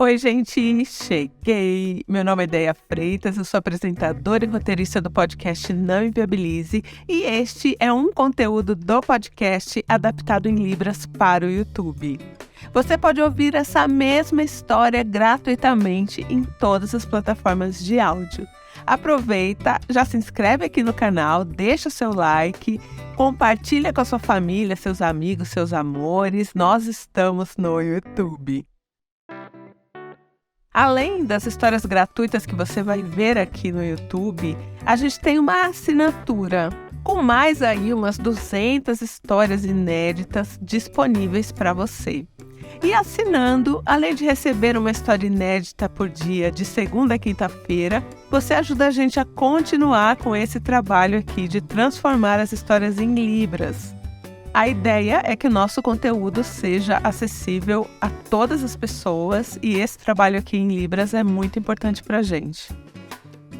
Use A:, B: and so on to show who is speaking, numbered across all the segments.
A: Oi, gente, cheguei! Meu nome é Deia Freitas, eu sou apresentadora e roteirista do podcast Não Inviabilize e este é um conteúdo do podcast adaptado em Libras para o YouTube. Você pode ouvir essa mesma história gratuitamente em todas as plataformas de áudio. Aproveita, já se inscreve aqui no canal, deixa o seu like, compartilha com a sua família, seus amigos, seus amores. Nós estamos no YouTube. Além das histórias gratuitas que você vai ver aqui no YouTube, a gente tem uma assinatura com mais aí umas 200 histórias inéditas disponíveis para você. E assinando, além de receber uma história inédita por dia de segunda a quinta-feira, você ajuda a gente a continuar com esse trabalho aqui de transformar as histórias em Libras. A ideia é que o nosso conteúdo seja acessível a todas as pessoas e esse trabalho aqui em Libras é muito importante para a gente.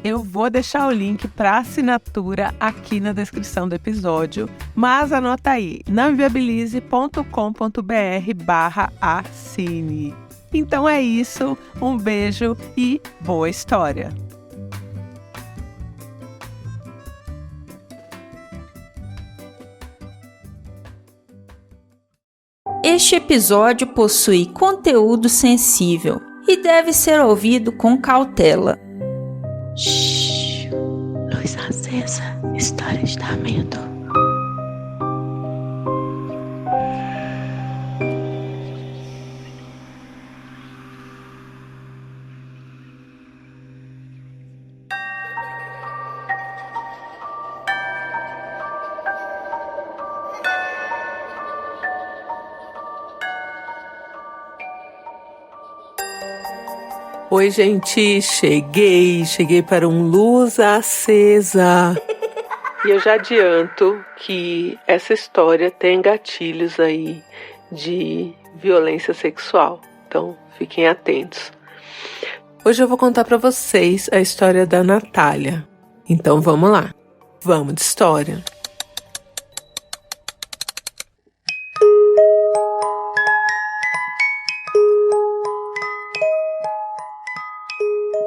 A: Eu vou deixar o link para assinatura aqui na descrição do episódio, mas anota aí, nãoinviabilize.com.br/assine. Então é isso, um beijo e boa história!
B: Este episódio possui conteúdo sensível e deve ser ouvido com cautela.
C: Shhh, luz acesa, histórias da medo.
A: Oi, gente, cheguei para um Luz Acesa. E eu já adianto que essa história tem gatilhos aí de violência sexual, então fiquem atentos. Hoje eu vou contar para vocês a história da Natália. Então vamos lá, vamos de história.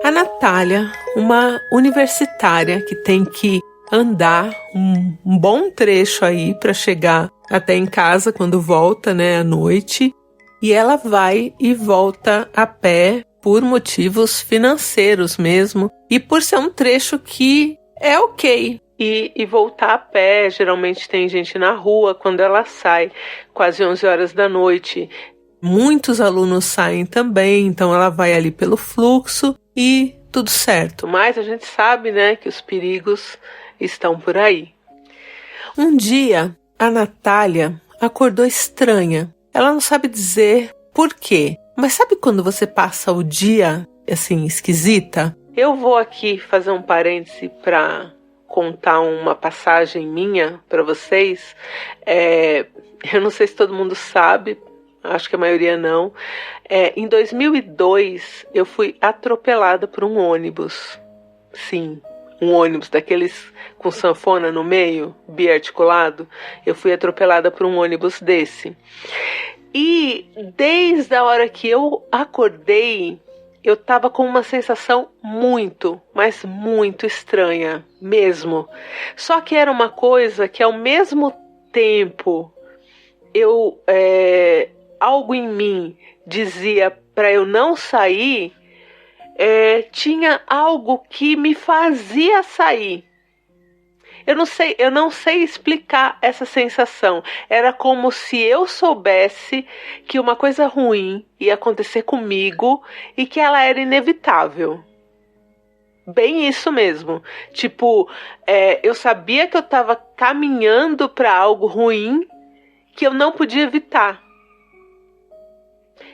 A: A Natália, uma universitária que tem que andar um bom trecho aí para chegar até em casa quando volta, né, à noite. E ela vai e volta a pé por motivos financeiros mesmo. E por ser um trecho que é ok. E voltar a pé, geralmente tem gente na rua quando ela sai, quase 11 horas da noite. Muitos alunos saem também, então ela vai ali pelo fluxo e tudo certo. Mas a gente sabe, né, que os perigos estão por aí. Um dia, a Natália acordou estranha. Ela não sabe dizer por quê. Mas sabe quando você passa o dia, assim, esquisita? Eu vou aqui fazer um parêntese para contar uma passagem minha para vocês. Eu não sei se todo mundo sabe, acho que a maioria não. Em 2002, eu fui atropelada por um ônibus. Sim, um ônibus daqueles com sanfona no meio, biarticulado. Eu fui atropelada por um ônibus desse. E desde a hora que eu acordei, eu estava com uma sensação muito, mas muito estranha mesmo. Só que era uma coisa que ao mesmo tempo algo em mim dizia para eu não sair, tinha algo que me fazia sair. Eu não sei explicar essa sensação. Era como se eu soubesse que uma coisa ruim ia acontecer comigo e que ela era inevitável. Bem isso mesmo. Tipo, eu sabia que eu estava caminhando para algo ruim que eu não podia evitar.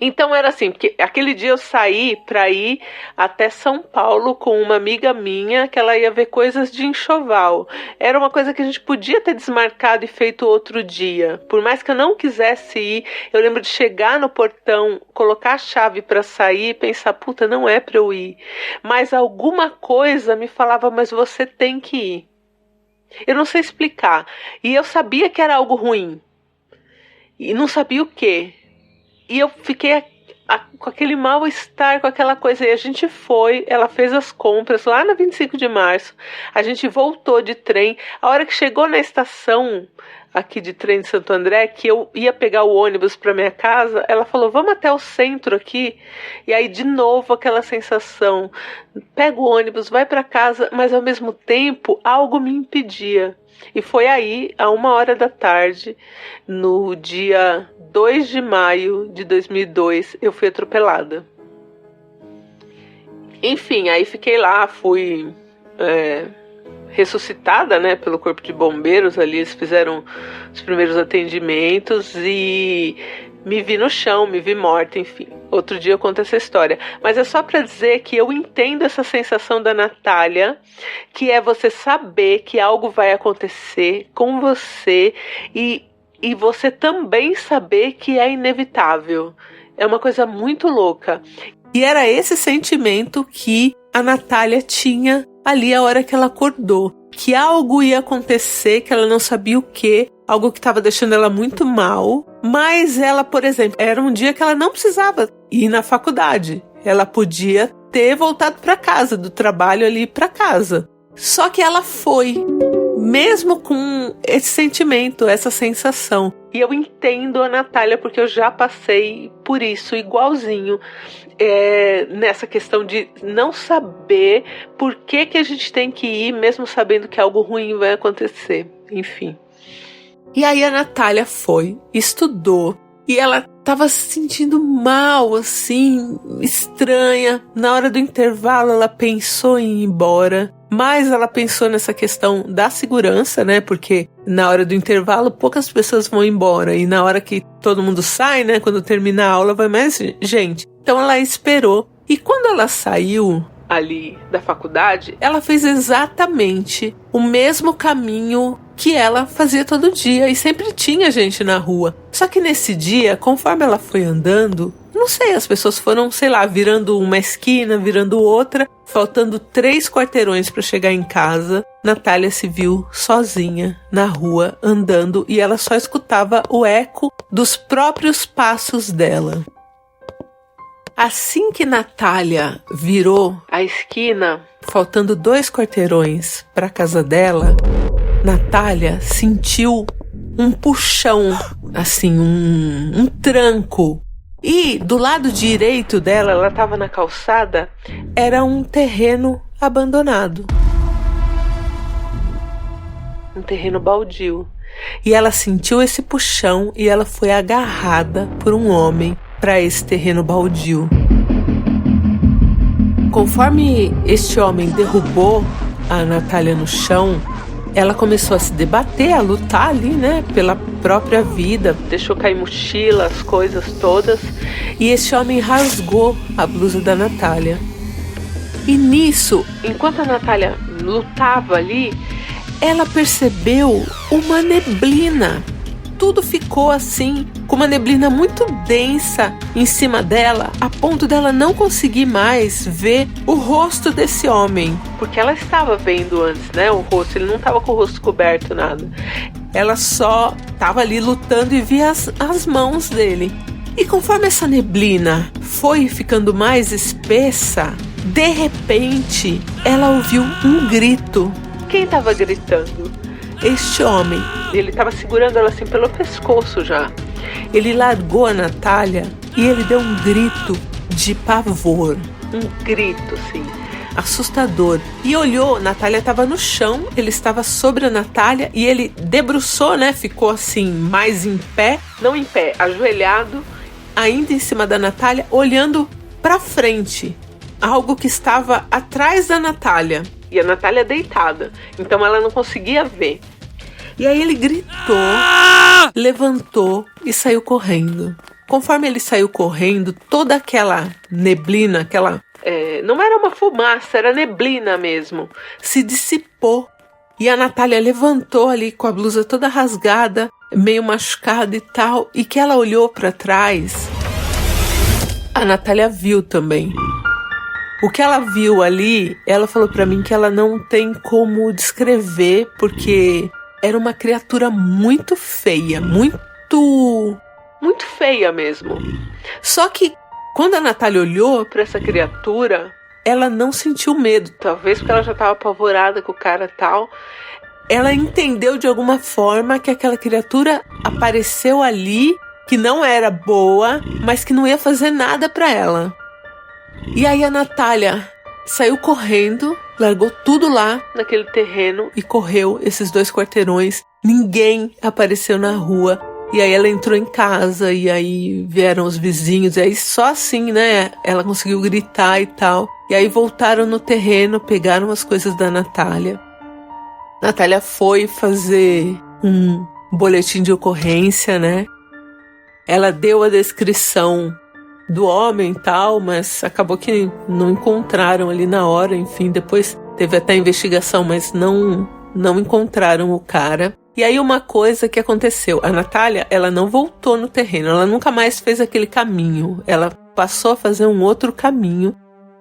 A: Então era assim, porque aquele dia eu saí para ir até São Paulo com uma amiga minha, que ela ia ver coisas de enxoval. Era uma coisa que a gente podia ter desmarcado e feito outro dia. Por mais que eu não quisesse ir, eu lembro de chegar no portão, colocar a chave para sair e pensar, puta, não é para eu ir. Mas alguma coisa me falava, mas você tem que ir. Eu não sei explicar. E eu sabia que era algo ruim. E não sabia o quê. E eu fiquei com aquele mal-estar, com aquela coisa. E a gente foi, ela fez as compras lá na 25 de março. A gente voltou de trem. A hora que chegou na estação aqui de trem de Santo André, que eu ia pegar o ônibus para minha casa, ela falou, vamos até o centro aqui. E aí de novo aquela sensação, pega o ônibus, vai para casa, mas ao mesmo tempo algo me impedia. E foi aí, a 1h da tarde, no dia 2 de maio de 2002, eu fui atropelada. Enfim, aí fiquei lá, fui ressuscitada, né, pelo corpo de bombeiros ali. Eles fizeram os primeiros atendimentos e me vi no chão, me vi morta, enfim. Outro dia eu conto essa história. Mas é só para dizer que eu entendo essa sensação da Natália, que é você saber que algo vai acontecer com você e você também saber que é inevitável. É uma coisa muito louca. E era esse sentimento que a Natália tinha ali a hora que ela acordou. Que algo ia acontecer, que ela não sabia o quê. Algo que estava deixando ela muito mal. Mas ela, por exemplo, era um dia que ela não precisava ir na faculdade. Ela podia ter voltado para casa, do trabalho ali para casa. Só que ela foi, mesmo com esse sentimento, essa sensação. E eu entendo a Natália, porque eu já passei por isso igualzinho. Nessa questão de não saber por que a gente tem que ir, mesmo sabendo que algo ruim vai acontecer. Enfim. E aí a Natália foi, estudou, e ela estava se sentindo mal, assim, estranha. Na hora do intervalo ela pensou em ir embora, mas ela pensou nessa questão da segurança, né? Porque na hora do intervalo poucas pessoas vão embora, e na hora que todo mundo sai, né? Quando termina a aula vai mais gente. Então ela esperou, e quando ela saiu ali da faculdade, ela fez exatamente o mesmo caminho que ela fazia todo dia, e sempre tinha gente na rua. Só que nesse dia, conforme ela foi andando, não sei, as pessoas foram, sei lá, virando uma esquina, virando outra, faltando 3 quarteirões para chegar em casa. Natália se viu sozinha na rua, andando, e ela só escutava o eco dos próprios passos dela. Assim que Natália virou a esquina, faltando 2 quarteirões para a casa dela, Natália sentiu um puxão, assim, um tranco. E do lado direito dela, ela estava na calçada, era um terreno abandonado. Um terreno baldio. E ela sentiu esse puxão e ela foi agarrada por um homem para esse terreno baldio. Conforme este homem derrubou a Natália no chão, ela começou a se debater, a lutar ali, né, pela própria vida. Deixou cair mochila, as coisas todas. E esse homem rasgou a blusa da Natália. E nisso, enquanto a Natália lutava ali, ela percebeu uma neblina. Tudo ficou assim, com uma neblina muito densa em cima dela, a ponto dela não conseguir mais ver o rosto desse homem. Porque ela estava vendo antes, né, o rosto, ele não estava com o rosto coberto, nada. Ela só estava ali lutando e via as mãos dele. E conforme essa neblina foi ficando mais espessa, de repente, ela ouviu um grito. Quem estava gritando? Este homem. Ele estava segurando ela assim pelo pescoço já. Ele largou a Natália e ele deu um grito de pavor. Um grito, assim, assustador. E olhou, Natália estava no chão, ele estava sobre a Natália e ele debruçou, né? Ficou assim, mais em pé. Não em pé, ajoelhado, ainda em cima da Natália, olhando para frente. Algo que estava atrás da Natália. E a Natália deitada. Então ela não conseguia ver. E aí ele gritou, levantou e saiu correndo. Conforme ele saiu correndo, toda aquela neblina, aquela... não era uma fumaça, era neblina mesmo. Se dissipou. E a Natália levantou ali com a blusa toda rasgada, meio machucada e tal. E que ela olhou para trás, a Natália viu também. O que ela viu ali, ela falou para mim que ela não tem como descrever, porque... era uma criatura muito feia, muito feia mesmo. Só que Quando a Natália olhou para essa criatura, ela não sentiu medo, talvez porque ela já estava apavorada com o cara e tal. Ela entendeu de alguma forma que aquela criatura apareceu ali, que não era boa, mas que não ia fazer nada para ela. E aí a Natália saiu correndo, largou tudo lá naquele terreno e correu esses 2 quarteirões. Ninguém apareceu na rua. E aí ela entrou em casa e aí vieram os vizinhos. E aí só assim, né, ela conseguiu gritar e tal. E aí voltaram no terreno, pegaram as coisas da Natália. Natália foi fazer um boletim de ocorrência, né? Ela deu a descrição do homem e tal, mas acabou que não encontraram ali na hora. Enfim, depois teve até investigação, mas não encontraram o cara. E aí uma coisa que aconteceu, a Natália, ela não voltou no terreno, ela nunca mais fez aquele caminho. Ela passou a fazer um outro caminho.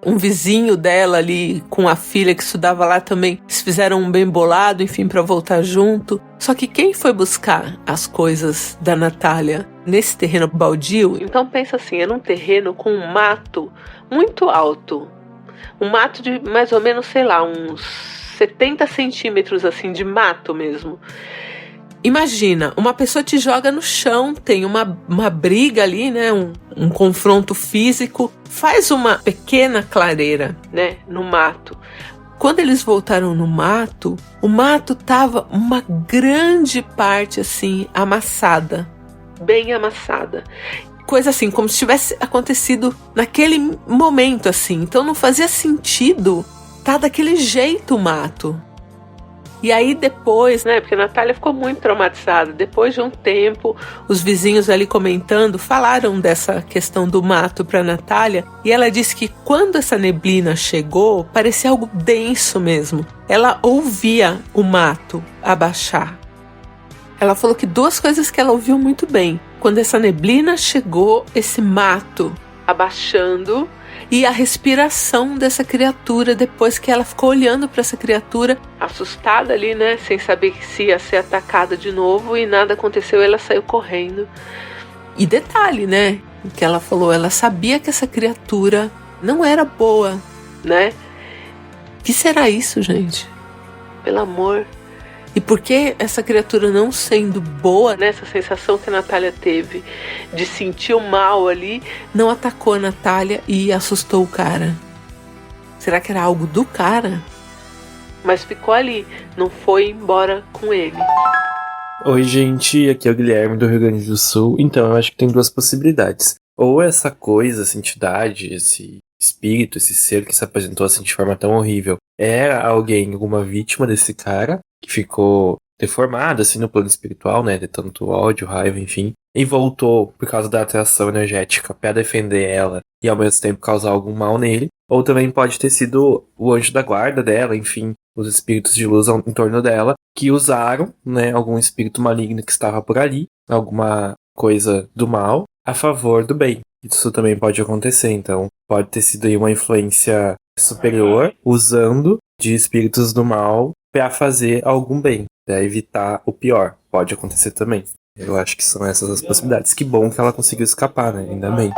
A: Um vizinho dela ali, com a filha que estudava lá também, eles fizeram um bem bolado, enfim, para voltar junto. Só que quem foi buscar as coisas da Natália nesse terreno baldio? Então pensa assim, era um terreno com um mato muito alto. Um mato de mais ou menos, sei lá, uns 70 centímetros assim, de mato mesmo. Imagina, uma pessoa te joga no chão, tem uma briga ali, né? Um confronto físico, faz uma pequena clareira, né? No mato. Quando eles voltaram no mato, o mato tava uma grande parte assim, amassada, bem amassada. Coisa assim, como se tivesse acontecido naquele momento assim. Então não fazia sentido tá daquele jeito o mato. E aí depois, né, porque a Natália ficou muito traumatizada, depois de um tempo, os vizinhos ali comentando, falaram dessa questão do mato para a Natália, e ela disse que quando essa neblina chegou, parecia algo denso mesmo. Ela ouvia o mato abaixar. Ela falou que 2 coisas que ela ouviu muito bem. Quando essa neblina chegou, esse mato abaixando, e a respiração dessa criatura depois que ela ficou olhando para essa criatura, assustada ali, né, sem saber se ia ser atacada de novo, e nada aconteceu, ela saiu correndo. E detalhe, né, que ela falou, ela sabia que essa criatura não era boa, né? Que será isso, gente? Pelo amor. E por que essa criatura não sendo boa, né, essa sensação que a Natália teve de sentir o mal ali, não atacou a Natália e assustou o cara? Será que era algo do cara? Mas ficou ali, não foi embora com ele.
D: Oi, gente, aqui é o Guilherme do Rio Grande do Sul. Então, eu acho que tem 2 possibilidades. Ou essa coisa, essa entidade, esse espírito, esse ser que se apresentou assim de forma tão horrível, era alguém, alguma vítima desse cara, que ficou deformado assim no plano espiritual, né, de tanto ódio, raiva, enfim, e voltou por causa da atração energética para defender ela e ao mesmo tempo causar algum mal nele, ou também pode ter sido o anjo da guarda dela, enfim, os espíritos de luz em torno dela, que usaram, né, algum espírito maligno que estava por ali, alguma coisa do mal, a favor do bem. Isso também pode acontecer, então pode ter sido aí uma influência superior usando de espíritos do mal para fazer algum bem, para evitar o pior. Pode acontecer também. Eu acho que são essas as possibilidades. Que bom que ela conseguiu escapar, né? Ainda bem.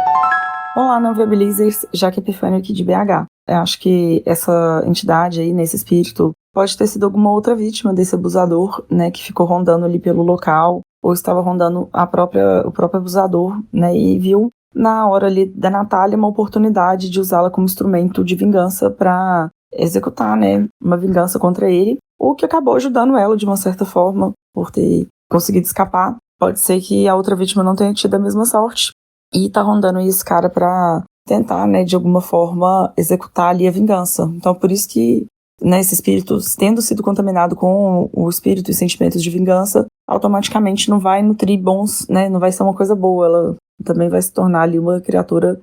E: Olá, não viabilizers, Jaque Epifânio aqui de BH. Eu acho que essa entidade aí, nesse espírito, pode ter sido alguma outra vítima desse abusador, né, que ficou rondando ali pelo local, ou estava rondando o próprio abusador, né, e viu na hora ali da Natália uma oportunidade de usá-la como instrumento de vingança para executar, né, uma vingança contra ele, o que acabou ajudando ela de uma certa forma por ter conseguido escapar. Pode ser que a outra vítima não tenha tido a mesma sorte e tá rondando aí esse cara para tentar, né, de alguma forma executar ali a vingança. Então por isso que, né, esse espírito, tendo sido contaminado com o espírito e sentimentos de vingança, automaticamente não vai nutrir bons, né, não vai ser uma coisa boa, ela também vai se tornar ali uma criatura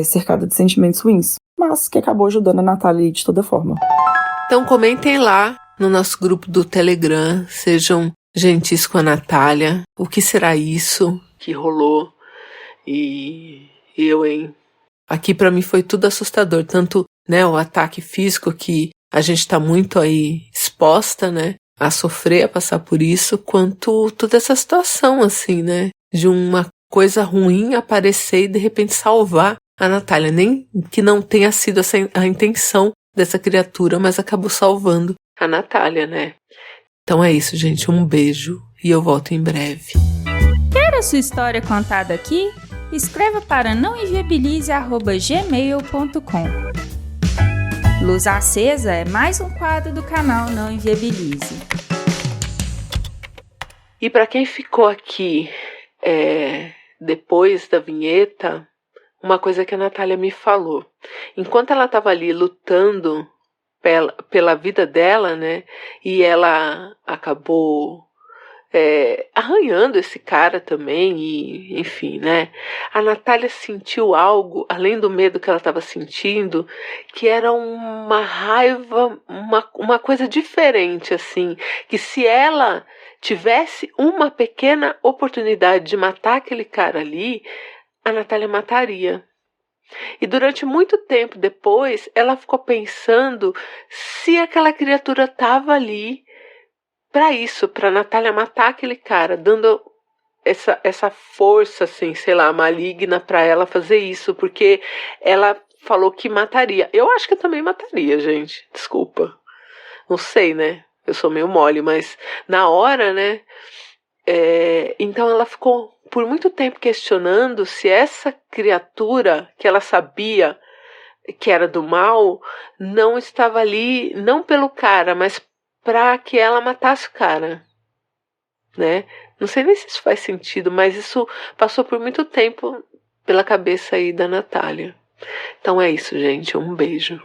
E: cercada de sentimentos ruins, mas que acabou ajudando a Natália de toda forma.
A: Então comentem lá no nosso grupo do Telegram, sejam gentis com a Natália, o que será isso que rolou? E eu, hein? Aqui pra mim foi tudo assustador, tanto, né, o ataque físico que a gente tá muito aí exposta, né, a sofrer, a passar por isso, quanto toda essa situação, assim, né, de uma coisa ruim aparecer e de repente salvar a Natália, nem que não tenha sido essa a intenção dessa criatura, mas acabou salvando a Natália, né? Então é isso, gente, um beijo e eu volto em breve.
B: Quer a sua história contada aqui? Escreva para nãoinviabilize@gmail.com. Luz Acesa é mais um quadro do canal Não Inviabilize.
A: E para quem ficou aqui depois da vinheta, uma coisa que a Natália me falou. Enquanto ela estava ali lutando pela vida dela, né? E ela acabou arranhando esse cara também, e enfim, né? A Natália sentiu algo, além do medo que ela estava sentindo, que era uma raiva, uma coisa diferente, assim, que se ela tivesse uma pequena oportunidade de matar aquele cara ali, a Natália mataria. E durante muito tempo depois, ela ficou pensando se aquela criatura estava ali para isso, para Natália matar aquele cara, dando essa força, assim, sei lá, maligna para ela fazer isso, porque ela falou que mataria. Eu acho que eu também mataria, gente. Desculpa. Não sei, né? Eu sou meio mole, mas na hora, né? Então ela ficou por muito tempo questionando se essa criatura que ela sabia que era do mal não estava ali, não pelo cara, mas para que ela matasse o cara, né? Não sei nem se isso faz sentido, mas isso passou por muito tempo pela cabeça aí da Natália. Então é isso, gente. Um beijo.